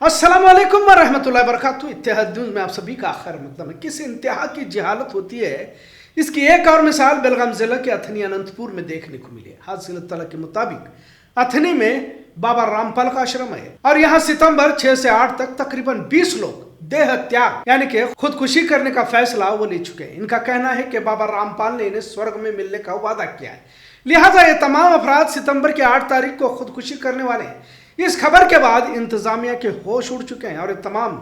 अस्सलाम वालेकुम वरहमतुल्लाहि वबरकातुहू। इत्तेहाद न्यूज़ में आप सभी का खैर मकदम है। किस इंतहा की जहालत होती है, इसकी एक और मिसाल बेलगाम जिला के अथनी अनंतपुर में देखने को मिली है। हासिल तला के मुताबिक अथनी में बाबा रामपाल का आश्रम है और यहाँ सितंबर 6 से 8 तक तकरीबन 20 लोग देह त्याग यानी कि खुदकुशी करने का फैसला वो ले चुके हैं। इनका कहना है कि बाबा रामपाल ने इन्हें स्वर्ग में मिलने का वादा किया है, लिहाजा ये तमाम अफराद सितंबर की 8 तारीख को खुदकुशी करने वाले हैं। इस खबर के बाद इंतजामिया के होश उड़ चुके हैं और ये तमाम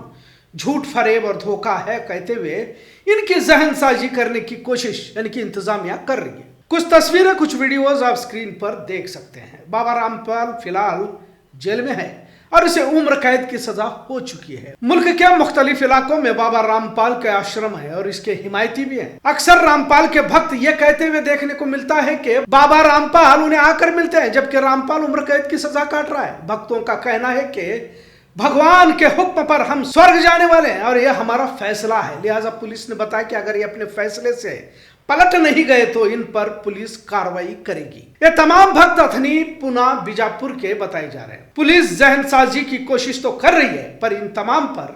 झूठ फरेब और धोखा है कहते हुए इनकी जहनसाजी करने की कोशिश यानी कि इंतजामिया कर रही है। कुछ तस्वीरें कुछ वीडियोस आप स्क्रीन पर देख सकते हैं। बाबा रामपाल फिलहाल जेल में है और इसे उम्र कैद की सजा हो चुकी है। मुल्क के मुख्तलिफ इलाकों में बाबा रामपाल के आश्रम है और इसके हिमायती भी हैं। अक्सर रामपाल के भक्त ये कहते हुए देखने को मिलता है कि बाबा रामपाल उन्हें आकर मिलते हैं, जबकि रामपाल उम्र कैद की सजा काट रहा है। भक्तों का कहना है कि भगवान के हुक्म पर हम स्वर्ग जाने वाले हैं और यह हमारा फैसला है। लिहाजा पुलिस ने बताया कि अगर ये अपने फैसले से पलट नहीं गए तो इन पर पुलिस कार्रवाई करेगी। ये तमाम भक्त अथनी, पुना, बीजापुर के बताए जा रहे हैं। पुलिस जहनसाजी की कोशिश तो कर रही है पर इन तमाम पर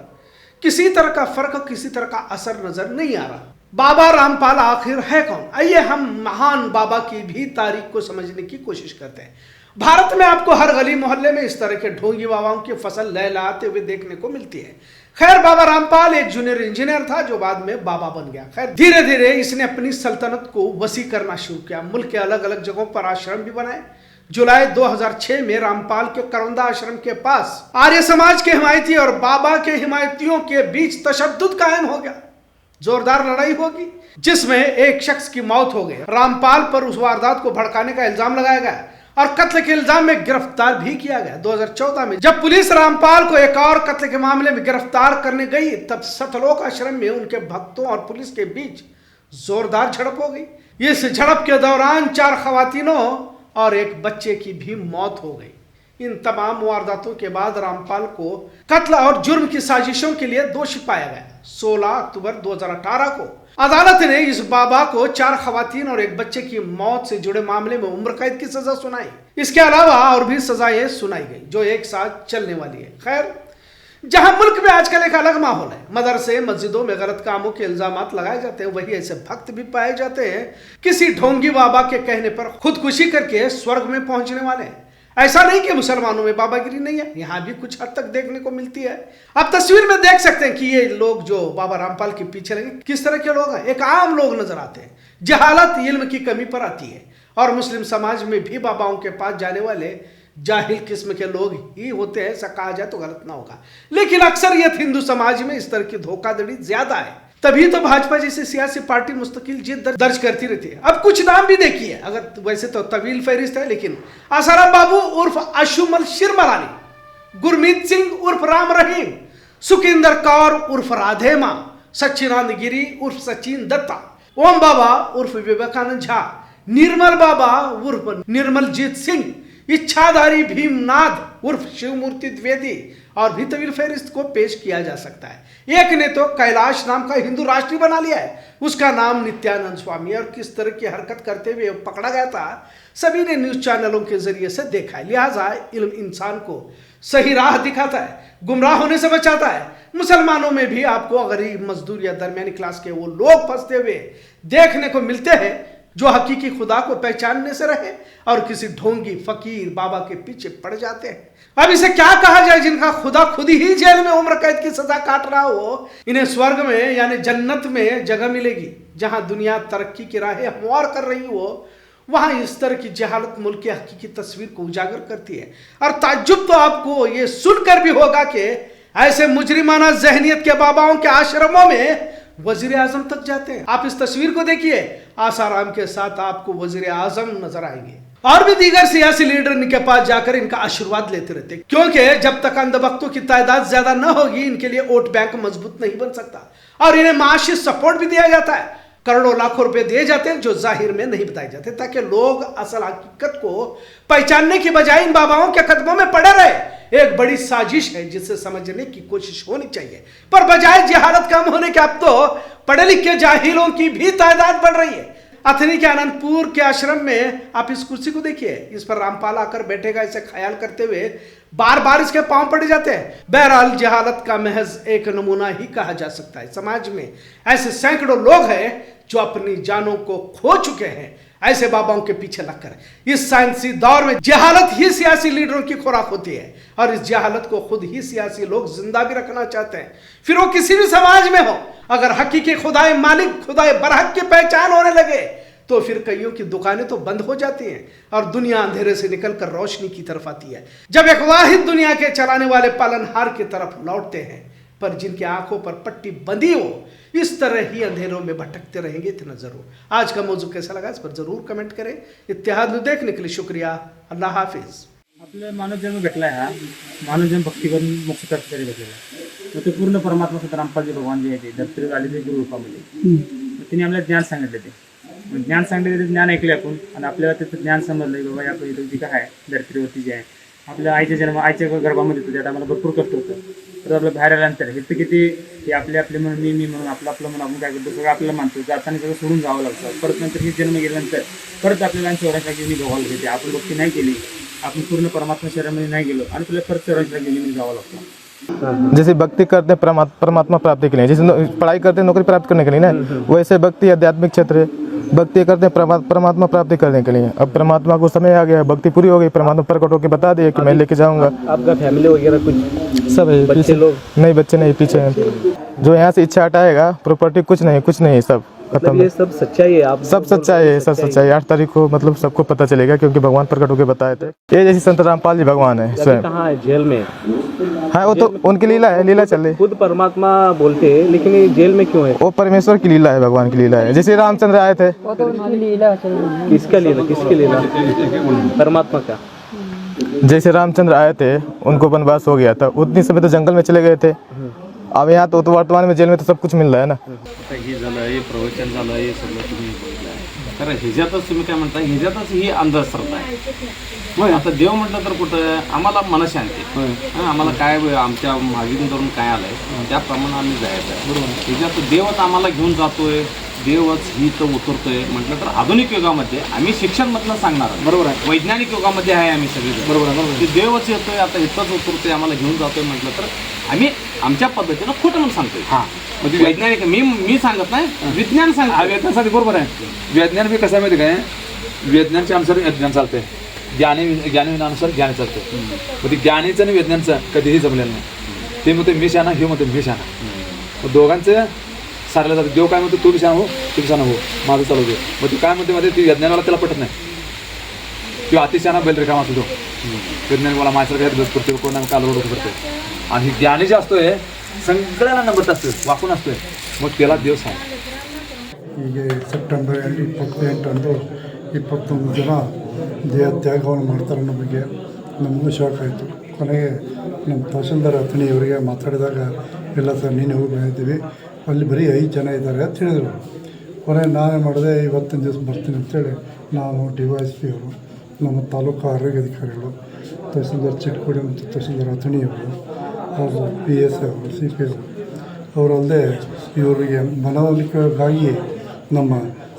किसी तरह का फर्क, किसी तरह का असर नजर नहीं आ रहा। बाबा रामपाल आखिर है कौन? आइए हम महान बाबा की भी तारीख को समझने की कोशिश करते हैं। भारत में आपको हर गली मोहल्ले में इस तरह के ढोंगी बाबाओं की फसल लहलाते हुए देखने को मिलती है। खैर, बाबा रामपाल एक जूनियर इंजीनियर था जो बाद में बाबा बन गया। खैर, धीरे धीरे इसने अपनी सल्तनत को वसी करना शुरू किया। मुल्क के अलग अलग जगहों पर आश्रम भी बनाए। जुलाई 2006 में रामपाल के करौंदा आश्रम के पास आर्य समाज के हिमायती और बाबा के हिमायतियों के बीच तशद्दुद कायम हो गया। जोरदार लड़ाई होगी जिसमें एक शख्स की मौत हो गई। रामपाल पर उस वारदात को भड़काने का इल्जाम लगाया गया और कत्ल के इल्जाम में गिरफ्तार भी किया गया। 2014 में जब पुलिस रामपाल को एक और कत्ल के मामले में गिरफ्तार करने गई तब सतलोक आश्रम में उनके भक्तों और पुलिस के बीच जोरदार झड़प हो गई। इस झड़प के दौरान 4 खवातीनों और एक बच्चे की भी मौत हो गई। इन तमाम वारदातों के बाद रामपाल को कत्ल और जुर्म की साजिशों के लिए दोषी पाया गया। 16 अक्टूबर 2018 को अदालत ने इस बाबा को 4 खवातीन और एक बच्चे की मौत से जुड़े मामले में उम्र कैद की सजा सुनाई। इसके अलावा और भी सजाएं सुनाई गई जो एक साथ चलने वाली है। खैर, जहां मुल्क में आजकल एक अलग माहौल है, मदरसे मस्जिदों में गलत कामों के इल्जामात लगाए जाते हैं, वही ऐसे भक्त भी पाए जाते हैं किसी ढोंगी बाबा के कहने पर खुदकुशी करके स्वर्ग में पहुंचने वाले हैं। ऐसा नहीं कि मुसलमानों में बाबागिरी नहीं है, यहाँ भी कुछ हद तक देखने को मिलती है। आप तस्वीर में देख सकते हैं कि ये लोग जो बाबा रामपाल के पीछे लगे किस तरह के लोग हैं। एक आम लोग नजर आते हैं। जहालत इल्म की कमी पर आती है और मुस्लिम समाज में भी बाबाओं के पास जाने वाले जाहिल किस्म के लोग ही होते हैं। ऐसा कहा जाए तो गलत ना होगा, लेकिन अक्सरियत हिंदू समाज में इस तरह की धोखाधड़ी ज्यादा है। तभी तो भाजपा जैसी सियासी पार्टी मुस्तकिल जीत दर्ज करती रहती है। अब कुछ नाम भी देखिए, अगर वैसे तो तवील फहरिस्त है, लेकिन आसाराम बाबू उर्फ आशुमल शिरमरानी, गुरमीत सिंह उर्फ राम रहीम, सुखिंदर कौर उर्फ राधे मां, सच्चिदानंद गिरी उर्फ सचिन दत्ता, ओम बाबा उर्फ विवेकानंद झा, निर्मल बाबा उर्फ निर्मलजीत सिंह, इच्छाधारी भीमनाथ उर्फ शिवमूर्ति द्विवेदी और भी तवील फहरिस्त को पेश किया जा सकता है। एक ने तो कैलाश नाम का हिंदू राष्ट्रीय बना लिया है, उसका नाम नित्यानंद स्वामी, और किस तरह की हरकत करते हुए पकड़ा गया था सभी ने न्यूज चैनलों के जरिए से देखा है। लिहाजा इल्म इंसान को सही राह दिखाता है, गुमराह होने से बचाता है। मुसलमानों में भी आपको गरीब, मजदूर या दरमियानी क्लास के वो लोग फंसते हुए देखने को मिलते हैं जो हकीकी खुदा को पहचानने से रहे और किसी ढोंगी फकीर बाबा के पीछे पड़ जाते हैं। अब इसे क्या कहा जाए जिनका खुदा खुद ही जेल में उम्र कैद की सजा काट रहा हो? इन्हें स्वर्ग में यानी जन्नत में जगह मिलेगी। जहां दुनिया तरक्की की राहें हमवार कर रही हो, वहां इस तरह की जहालत मुल्क की हकीकी तस्वीर को उजागर करती है। और ताज्जुब तो आपको ये सुनकर भी होगा कि ऐसे मुजरिमाना जहनियत के बाबाओं के आश्रमों में वजीर आजम तक जाते हैं। आप इस तस्वीर को देखिए, आसाराम के साथ आपको वजीर आजम नजर आएंगे और भी दीगर सियासी लीडर इनके पास जाकर इनका आशीर्वाद लेते रहते, क्योंकि जब तक अंधभक्तों की तादाद ज्यादा न होगी इनके लिए वोट बैंक मजबूत नहीं बन सकता। और इन्हें माशी सपोर्ट भी दिया जाता है, करोड़ों लाखों रुपए दिए जाते हैं जो जाहिर में नहीं बताए जाते, ताकि लोग असल हकीकत को पहचानने की बजाय इन बाबाओं के कदमों में पड़े रहे। एक बड़ी साजिश है जिसे समझने की कोशिश होनी चाहिए, पर बजाय जहालत कम होने के अब तो पढ़े लिखे जाहिलों की भी तादाद बढ़ रही है। अथनी के अनंतपुर के आश्रम में आप इस कुर्सी को देखिए, इस पर रामपाल आकर बैठेगा, इसे ख्याल करते हुए बार बार इसके पांव पड़ जाते हैं। बहरहाल जहालत का महज एक नमूना ही कहा जा सकता है। समाज में ऐसे सैकड़ों लोग हैं जो अपनी जानों को खो चुके हैं ऐसे बाबाओं के पीछे लगकर। इस साइंसी दौर में जहालत ही सियासी लीडरों की खुराक होती है और इस जहालत को खुद ही सियासी लोग जिंदा भी रखना चाहते हैं, फिर वो किसी भी समाज में हो। अगर हकीकी खुदाए मालिक खुदाए बरहक की पहचान होने लगे तो फिर कईयों की दुकानें तो बंद हो जाती हैं और दुनिया अंधेरे से निकलकर रोशनी की तरफ आती है। जब एक वाहिद दुनिया के चलाने वाले पालनहार की तरफ लौटते हैं, पर जिनकी आंखों पर पट्टी बंधी हो, इस तरह ही अंधेरों में भटकते रहेंगे, इतना जरूर। आज का मौजू कैसा लगा इस पर जरूर कमेंट करें। इत्तेहाद न्यूज देखने के लिए शुक्रिया। अल्लाह हाफिज। आपल्या मानव जन्म भेटला आहे, हा मानव जन्म भक्ती करून मोक्ष प्राप्त तरी भेटलेला आहे। मग ते पूर्ण परमात्मा सुद्धा रामपालजी भगवान जे आहे ते धरतीवर आलेले गुरु रूपामध्ये त्यांनी आपल्याला ज्ञान सांगितले। ते ज्ञान सांगितले, ते ज्ञान ऐकले आपण आणि आपल्याला त्याचं ज्ञान समजलं की बाबा या पृथ्वी काय आहे, धरतीवरती जे आहे आपल्या आईच्या गर्भामध्ये होतं, त्यात आम्हाला भरपूर कष्ट होतं। तर आपलं बाहेर आल्यानंतर हे तर किती हे आपले म्हणून मी म्हणून आपलं म्हणून आपण काय करतो, सगळं आपल्याला मानतो, जाताना सगळं सोडून जावं लागतं। परत नंतर ही जन्म गेल्यानंतर परत आपल्याला चौऱ्याऐंशी मी भोगायला घेते। आपण भक्ती नाही केली, आपण पूर्ण परमात्मा शरीरामध्ये नाही गेलो आणि तुला परत 84 गेली जावं लागतं। जैसे भक्ति करते हैं परमात्मा प्राप्ति के लिए, जैसे पढ़ाई करते हैं नौकरी प्राप्त करने के लिए ना, वैसे भक्ति आध्यात्मिक क्षेत्र है, भक्ति करते हैं परमात्मा प्राप्ति करने के लिए। अब परमात्मा को समय आ गया, भक्ति पूरी हो गई, परमात्मा प्रकट होकर बता दिया कि मैं लेके जाऊंगा। आपका फैमिली वगैरह कुछ सब है, बच्चे लोग नहीं बच्चे नहीं, पीछे हैं। जो यहाँ से इच्छा हटाएगा प्रॉपर्टी कुछ नहीं, सब मतलब ये सब सच्चाई है। आप सब सच्चाई है, सब सच्चाई। 8 तारीख को मतलब सबको पता चलेगा क्योंकि भगवान प्रकट होकर बताए थे। ये जैसे संत रामपाल जी भगवान है स्वयं। कहाँ है? जेल में। हाँ, वो तो उनकी लीला है, लीला चल रही। खुद परमात्मा बोलते हैं, लेकिन ये जेल में क्यों है? वो परमेश्वर की लीला है, भगवान की लीला है। जैसे रामचंद्र आए थे, किसका लीला? किसकी लीला? परमात्मा का। जैसे रामचंद्र आए थे, उनको वनवास हो गया था, उतनी समय तो जंगल में चले गए थे। अब यहाँ तो वर्तमान में जेल में तो सब कुछ मिल रहा है ना। आता हे झालं, हे प्रवचन झालं, हे सगळं तुम्ही बोललं आहे, कारण ह्याच्यातच तुम्ही काय म्हणता, ह्याच्यातच ही अंधश्रद्धा आहे। मग आता देव म्हटलं तर कुठं आम्हाला मनशांती, आम्हाला काय आमच्या मागीतून धरून काय आलंय त्याप्रमाणे आम्ही जायचं आहे। बरोबर, ह्याच्यात देवच आम्हाला घेऊन जातोय, देवच ही तर उतरतोय म्हटलं तर आधुनिक युगामध्ये आम्ही शिक्षणमधलं सांगणार। बरोबर आहे, वैज्ञानिक युगामध्ये आहे आम्ही सगळे। बरोबर, की देवच येतोय, आता इथंच उतरतोय, आम्हाला घेऊन जातोय म्हटलं तर आम्ही आमच्या पद्धतीनं खोटं म्हणून सांगतोय। हां, म्हणजे वैज्ञानिक मी सांगत नाही, विज्ञान सांगतो। विज्ञानासाठी बरोबर आहे। विज्ञान बी कसं माहिती काय, विज्ञानच्या अनुसार विज्ञान चालतंय, ज्ञानानुसार ज्ञान चालतंय। मग ते ज्ञानीचं आणि विज्ञानचं कधीही जमलेलं नाही। ते म्हणते मी शाना, हे म्हणते मी शाना, मग दोघांचं सारलं जातं। देव काय म्हणतो, तू बी शाना हो, तू बी शाना हो, माझं चालू दे। मग ते काय म्हणते मध्ये ती विज्ञानाला त्याला पटत नाही, किंवा अतिशयाना बैल रिकामा असतो तो विज्ञान मला माझ्यासारखं हेच बस करते, कोणा कालवड करते। आणि ज्ञानी जे असतोय सगळ्याला नंबर असतोय, वाकून असतोय, मग त्याला देव सांग। ಹೀಗೆ ಸೆಪ್ಟೆಂಬರ್ 28 21 ಜನ ದೇಹತ್ಯಾಗವನ್ನು ಮಾಡ್ತಾರೆ ಅನ್ನೋ ಬಗ್ಗೆ ನಮಗೂ ಶಾಕ್ ಆಯಿತು। ಕೊನೆಗೆ ನಮ್ಮ ತಹಶೀಲ್ದಾರ್ ಅಥಣಿಯವರಿಗೆ ಮಾತಾಡಿದಾಗ ಇಲ್ಲ ಸರ್ ನೀನು ಹೋಗಿ ಬಂದಿದ್ದೀವಿ, ಅಲ್ಲಿ ಬರೀ 5 ಜನ ಇದ್ದಾರೆ ಅಂತ ಹೇಳಿದರು। ಕೊನೆಗೆ ನಾನೇ ಮಾಡಿದೆ, ಇವತ್ತಿನ ದಿವಸ ಬರ್ತೀನಿ ಅಂತೇಳಿ ನಾನು DYSP ಅವರು, ನಮ್ಮ ತಾಲೂಕು ಆರೋಗ್ಯಾಧಿಕಾರಿಗಳು, ತಹಸೀಲ್ದಾರ್ ಚಿಟ್ಕೋಡಿ ಮತ್ತು ತಹಸೀಲ್ದಾರ್ ಅಥಣಿಯವರು, ಅವರು PS ಅವರು, CP ಅವರಲ್ಲದೆ ಇವರಿಗೆ ಮನವೊಲಿಕೆಗಾಗಿ ನಮ್ಮ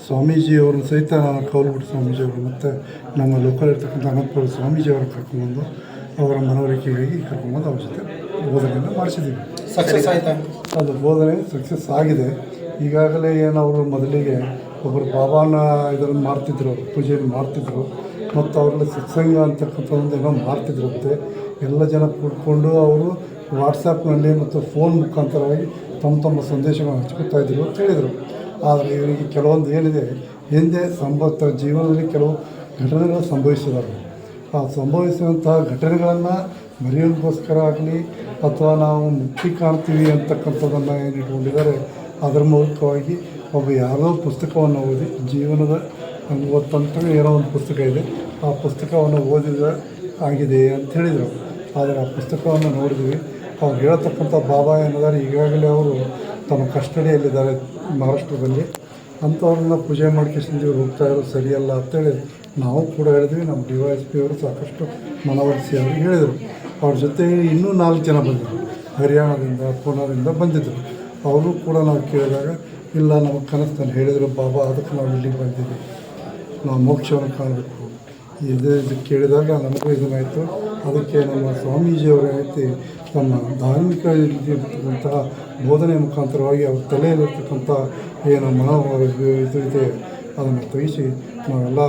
ಸ್ವಾಮೀಜಿಯವ್ರನ್ನ ಸಹಿತ ನಾನು ಕೌಲ್ಗುಡಿ ಸ್ವಾಮೀಜಿಯವರು ಮತ್ತು ನಮ್ಮ ಲೋಕಲ್ ಇರ್ತಕ್ಕಂಥ ಅನಂತಪುರ ಸ್ವಾಮೀಜಿಯವ್ರನ್ನ ಕರ್ಕೊಂಡ್ಬಂದು ಅವರ ಮನವರಿಕೆಗಾಗಿ ಕರ್ಕೊಂಡ್ಬಂದು ಅವ್ರ ಜೊತೆ ಬೋಧನೆಯನ್ನು ಮಾಡಿಸಿದ್ದೀವಿ। ಸಕ್ಸಸ್ ಆಯಿತಾ? ಅದು ಬೋಧನೆ ಸಕ್ಸಸ್ ಆಗಿದೆ। ಈಗಾಗಲೇ ಏನು ಅವರು ಮೊದಲಿಗೆ ಒಬ್ಬರು ಬಾಬಾನ ಇದನ್ನು ಮಾಡ್ತಿದ್ರು, ಪೂಜೆಯನ್ನು ಮಾಡ್ತಿದ್ರು, ಮತ್ತು ಅವರಲ್ಲಿ ಸತ್ಸಂಗ ಅಂತಕ್ಕಂಥದ್ದು ಏನೋ ಮಾಡ್ತಿದ್ರಂತೆ। ಎಲ್ಲ ಜನ ಕೂತ್ಕೊಂಡು ಅವರು ವಾಟ್ಸಪ್ನಲ್ಲಿ ಮತ್ತು ಫೋನ್ ಮುಖಾಂತರವಾಗಿ ತಮ್ಮ ಸಂದೇಶಗಳನ್ನು ಹಂಚ್ಕೊತಾಯಿದ್ರು ಅಂತ ಹೇಳಿದರು। ಆದರೆ ಇವರಿಗೆ ಕೆಲವೊಂದು ಏನಿದೆ, ಹಿಂದೆ ಜೀವನದಲ್ಲಿ ಕೆಲವು ಘಟನೆಗಳು ಸಂಭವಿಸಿದ್ದಾರೆ। ಆ ಸಂಭವಿಸಿದಂತಹ ಘಟನೆಗಳನ್ನು ಮರೆಯೋದಕ್ಕೋಸ್ಕರ ಆಗಲಿ ಅಥವಾ ನಾವು ಮುಕ್ತಿ ಕಾಣ್ತೀವಿ ಅಂತಕ್ಕಂಥದ್ದನ್ನು ಏನು ಇಟ್ಕೊಂಡಿದ್ದಾರೆ, ಅದರ ಮೂಲಕವಾಗಿ ಒಬ್ಬ ಯಾವುದೋ ಪುಸ್ತಕವನ್ನು ಓದಿ ಜೀವನದ 50 ಏನೋ ಒಂದು ಪುಸ್ತಕ ಇದೆ, ಆ ಪುಸ್ತಕವನ್ನು ಓದಿದ ಆಗಿದೆ ಅಂತ ಹೇಳಿದರು। ಆದರೆ ಆ ಪುಸ್ತಕವನ್ನು ನೋಡಿದ್ವಿ, ಅವ್ರು ಹೇಳ್ತಕ್ಕಂಥ ಬಾಬಾ ಏನಿದ್ದಾರೆ ಈಗಾಗಲೇ ಅವರು ತಮ್ಮ ಕಸ್ಟಡಿಯಲ್ಲಿದ್ದಾರೆ ಮಹಾರಾಷ್ಟ್ರದಲ್ಲಿ, ಅಂಥವ್ರನ್ನ ಪೂಜೆ ಮಾಡ್ಕೊಂಡು ಹೋಗ್ತಾ ಇರೋದು ಸರಿಯಲ್ಲ ಅಂತೇಳಿ ನಾವು ಕೂಡ ಹೇಳಿದ್ವಿ। ನಮ್ಮ DYSP ಅವರು ಸಾಕಷ್ಟು ಮನವೊಲಿಸಿ ಅವರು ಹೇಳಿದರು। ಅವ್ರ ಜೊತೆ ಇನ್ನೂ 4 ಜನ ಬಂದಿದ್ದರು, ಹರಿಯಾಣದಿಂದ ಪೂನಾದಿಂದ ಬಂದಿದ್ದರು। ಅವರು ಕೂಡ ನಾವು ಕೇಳಿದಾಗ ಇಲ್ಲ ನಮ್ಮ ಕನಸಲ್ಲಿ ಹೇಳಿದರು ಬಾಬಾ, ಅದಕ್ಕೆ ನಾವು ಇಲ್ಲಿಗೆ ಬಂದಿದ್ದೀವಿ, ನಾವು ಮೋಕ್ಷವನ್ನು ಕಾಣಬೇಕು. ಇದು ಕೇಳಿದಾಗ ನಮಗೂ ಇದನ್ನಾಯಿತು. ಅದಕ್ಕೆ ನಮ್ಮ ಸ್ವಾಮೀಜಿಯವರು ಏನೈತಿ ತಮ್ಮ ಧಾರ್ಮಿಕ ಇರ್ತಕ್ಕಂತಹ ಬೋಧನೆ ಮುಖಾಂತರವಾಗಿ ಅವ್ರ ತಲೆಯಲ್ಲಿರ್ತಕ್ಕಂಥ ಏನು ಇದು ಇದೆ ಅದನ್ನು ತೆಗಿಸಿ ನಾವೆಲ್ಲ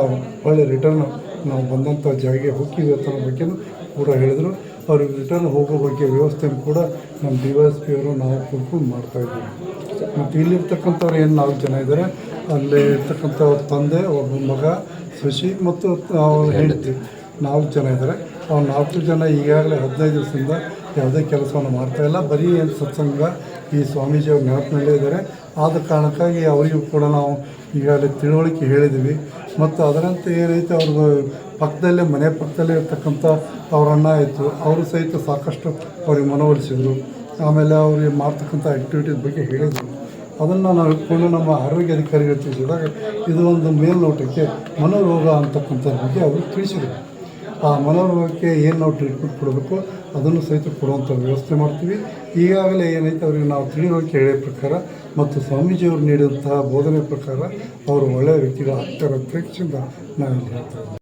ಒಳ್ಳೆ ರಿಟರ್ನ್ ನಾವು ಬಂದಂಥ ಜಾಗೆ ಹೋಗ್ತೀವಿ ಅಂತ ಬಗ್ಗೆಯೂ ಕೂಡ ಹೇಳಿದರು. ಅವ್ರಿಗೆ ರಿಟರ್ನ್ ಹೋಗೋ ಬಗ್ಗೆ ವ್ಯವಸ್ಥೆಯನ್ನು ಕೂಡ ನಮ್ಮ DYSP ಅವರು ನಾವು ಕೂತ್ಕೊಂಡು ಮಾಡ್ತಾಯಿದ್ದೀವಿ. ಮತ್ತು ಇಲ್ಲಿರ್ತಕ್ಕಂಥವ್ರು ಏನು 4 ಜನ ಇದ್ದಾರೆ, ಅಲ್ಲಿ ಇರ್ತಕ್ಕಂಥ ತಂದೆ, ಒಬ್ಬ ಮಗ, ಶಶಿ ಮತ್ತು ಅವ್ರ ಹೆಂಡತಿ 4 ಜನ ಇದ್ದಾರೆ. ಅವ್ರು 4 ಜನ ಈಗಾಗಲೇ 15 ದಿವಸದಿಂದ ಯಾವುದೇ ಕೆಲಸವನ್ನು ಮಾಡ್ತಾಯಿಲ್ಲ, ಬರೀ ಏನು ಸತ್ಸಂಗ ಈ ಸ್ವಾಮೀಜಿಯವ್ರ ನೆನಪಿನಲ್ಲೇ ಇದ್ದಾರೆ. ಆದ ಕಾರಣಕ್ಕಾಗಿ ಅವರಿಗೂ ಕೂಡ ನಾವು ಈಗಾಗಲೇ ತಿಳುವಳಿಕೆ ಹೇಳಿದ್ದೀವಿ. ಮತ್ತು ಅದರಂತೆ ಏನೈತೆ ಅವ್ರದ್ದು ಪಕ್ಕದಲ್ಲೇ ಮನೆ ಪಕ್ಕದಲ್ಲೇ ಇರ್ತಕ್ಕಂಥ ಅವ್ರ ಅಣ್ಣ ಆಯಿತು, ಅವರು ಸಹಿತ ಸಾಕಷ್ಟು ಅವ್ರಿಗೆ ಮನವೊಲಿಸಿದರು. ಆಮೇಲೆ ಅವ್ರಿಗೆ ಮಾಡ್ತಕ್ಕಂಥ ಆ್ಯಕ್ಟಿವಿಟೀಸ್ ಬಗ್ಗೆ ಹೇಳಿದರು. ಅದನ್ನು ನಾವು ಇಟ್ಕೊಂಡು ನಮ್ಮ ಆರೋಗ್ಯ ಅಧಿಕಾರಿಗಳು ತಿಳಿಸಿದಾಗ ಇದು ಒಂದು ಮೇಲ್ನೋಟಕ್ಕೆ ಮನೋರೋಗ ಅಂತಕ್ಕಂಥದ್ರ ಬಗ್ಗೆ ಅವರು ತಿಳಿಸಿದರು. ಆ ಮನೋರೋಗಕ್ಕೆ ಏನು ನಾವು ಟ್ರೀಟ್ಮೆಂಟ್ ಕೊಡಬೇಕು ಅದನ್ನು ಸಹಿತ ಕೊಡುವಂಥ ವ್ಯವಸ್ಥೆ ಮಾಡ್ತೀವಿ. ಈಗಾಗಲೇ ಏನೈತೆ ಅವರಿಗೆ ನಾವು ತಿಳುವಳಿಕೆ ಹೇಳಿದ ಪ್ರಕಾರ ಮತ್ತು ಸ್ವಾಮೀಜಿಯವರು ನೀಡಿದಂತಹ ಬೋಧನೆ ಪ್ರಕಾರ ಅವರು ಒಳ್ಳೆಯ ವ್ಯಕ್ತಿಗಳು ಆಗ್ತಾರೆ ಅಂತ ನಾವು ಇಲ್ಲಿ ಹೇಳ್ತೀವಿ.